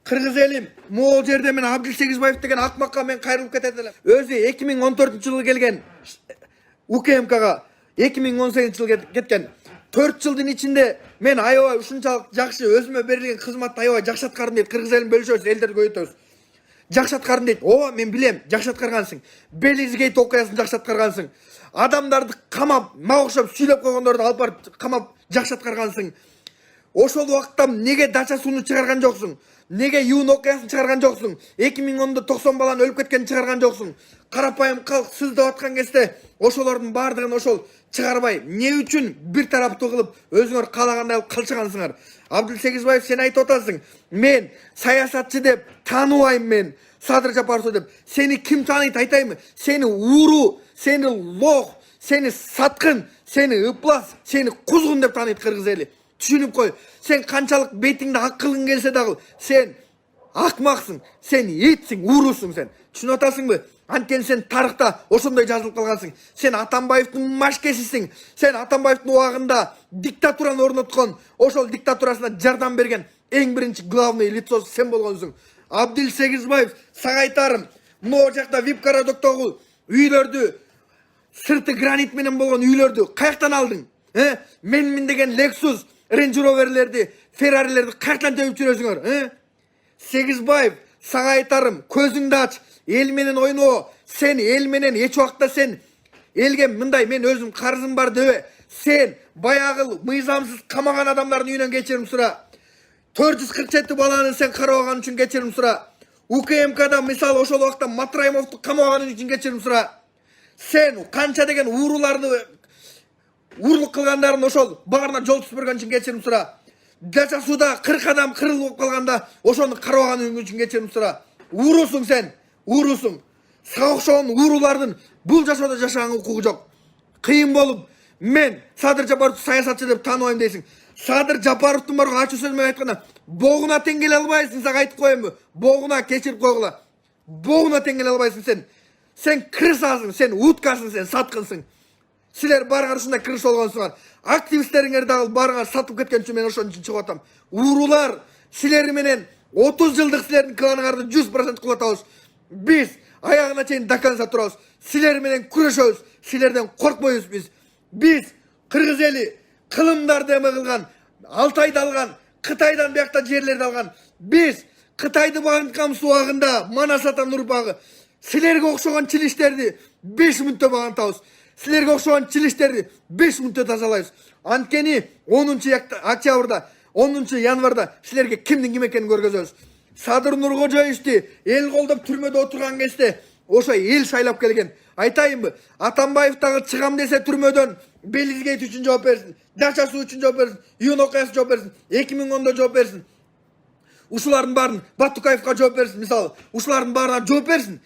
Kırgız elim, Moğol жерде мен Абдил Сегизбаев деген акмакка мен кайрылып кетет элем. Өзү 2014-жылы келген УКМКга 2018-жылы кеткен. 4 жылдын ичинде мен аябай ушунчалык жакшы өзүмө берилген кызматты аябай жакшы аткардым дейт. Кыргыз элин бөлүшөбүз, элдерди көбөйтөбүз. Жакшы аткардым дейт. Ооба, мен билем, жакшы аткаргансың. Белизгейт окуясын жакшы аткаргансың. Адамдарды камап, мага окшоп сүйлөп койгондорду алып барып камап жакшы аткаргансың. Ошол убакытта неге Дача сууну чыгарган жоксуң? Неге Юн окуясын чыгарган жоксуң? 2010-да 90 баланы өлүп кеткенин чыгарган жоксуң? Карапайым калк сыздап аткан кезде ошолордун бардыгын ошол чыгарбай, эмне үчүн бир тараптуу кылып өзүңөр каалагандай кылчыгансыңар? Абдил Сегизбаев, сен айтып атасың, мен саясатчы деп тааныбайм мен, Садыр Жапаров деп. Сени ким тааныйт айтайбы? Сени ууру, сени лох, сени саткын, сени ыплас, сени кузгун деп тааныйт кыргыз эли. Түшүнүп кой. Сен канчалык бетиңде акылың келсе дагы, сен акмаксың, сен итсиң, уурусуң сен. Түшүнүп атасыңбы? Анткени сен тарыхта ошондой жазылып калгансың. Сен Атамбаевдин машкесисиң. Сен Атамбаевдин убагында диктатураны орноткон, ошол диктатурасына жардам берген эң биринчи главный лицо сен болгонсуң. Абдил Сегизбаев, сага айтарым, могу жакта VIP городоктогу үйлөрдү, сырты гранит менен болгон үйлөрдү каяктан алдың? Мен деген Lexus, Range Rover'lerdi, Ferrari'lerdi kayaktan tövüp жүрөсүңөр? Сегизбаев, сага айтарым, көзүңдү ач, эл менен ойно. Сен эл менен эч убакта сен элге мындай мен өзүм карызым бар дебе. Сен баягы мыйзамсыз камаган адамдардын үйүнөн кечирим сура. 447 баланы сен карабаган үчүн кечирим сура. УКМКда мисалы ошол убакта Матраимовду камаган үчүн кечирим сура. Сен канча деген ууруларды урлук кылгандарын ошол баарына жол түзүп берген үчүн кечирим сура. Дача сууда 40 адам кырылып калганда ошону карабаган үчүн кечирим сура. Уурусуң сен, уурусуң. Сага окшогон уурулардын бул жашоодо жашаганга укугу жок. Кыйын болуп, мен Садыр Жапаровду саясатчы деп тааныбайм дейсиң. Садыр Жапаровдун барга ачуу сөз менен айтканда, богуна тең келе албайсың, сага айтып коеюнбу? Богуна кечирип койгула. Богуна тең келе албайсың сен. Сен крысасың, сен уткасың, сен саткынсың. Силер барган ушундай крыс болгонсуңар. Активисттериңер дагы барган сатып кеткен үчүн мен ошон үчүн чыгып атам. Уурулар силер менен 30 жылдык силердин кланыңарды 100% кулатабыз. Биз аягына чейин до конца турабыз. Силер менен күрөшөбүз. Силерден коркпойбуз биз. Биз кыргыз эли кылымдарды эме кылган, Алтайды алган, Кытайдан биякта жерлерди алган. Биз Кытайды багынтканбыз убагында Манас атанын урпагы. Силерге окшогон чилиштерди 5 мүнөттө багынтабыз. Силерге окшогон чилиштерди 5 мүнөттө тазалайбыз. Анткени 10 октябрда, 10 январда силерге кимдин ким экенин көргөзөбүз. Садыр Нуркожоевди эл колдоп түрмөдө отурган кезде ошо эл шайлап келген. Айтайынбы, Атамбаев дагы чыгам десе түрмөдөн Белизгейт үчүн жооп берсин, Дача суу үчүн жооп берсин, Юн окуясы жооп берсин, 2010-да жооп берсин. Ушулардын баарын Батукаевга жооп берсин, мисалы. Ушулардын баарына жооп берсин.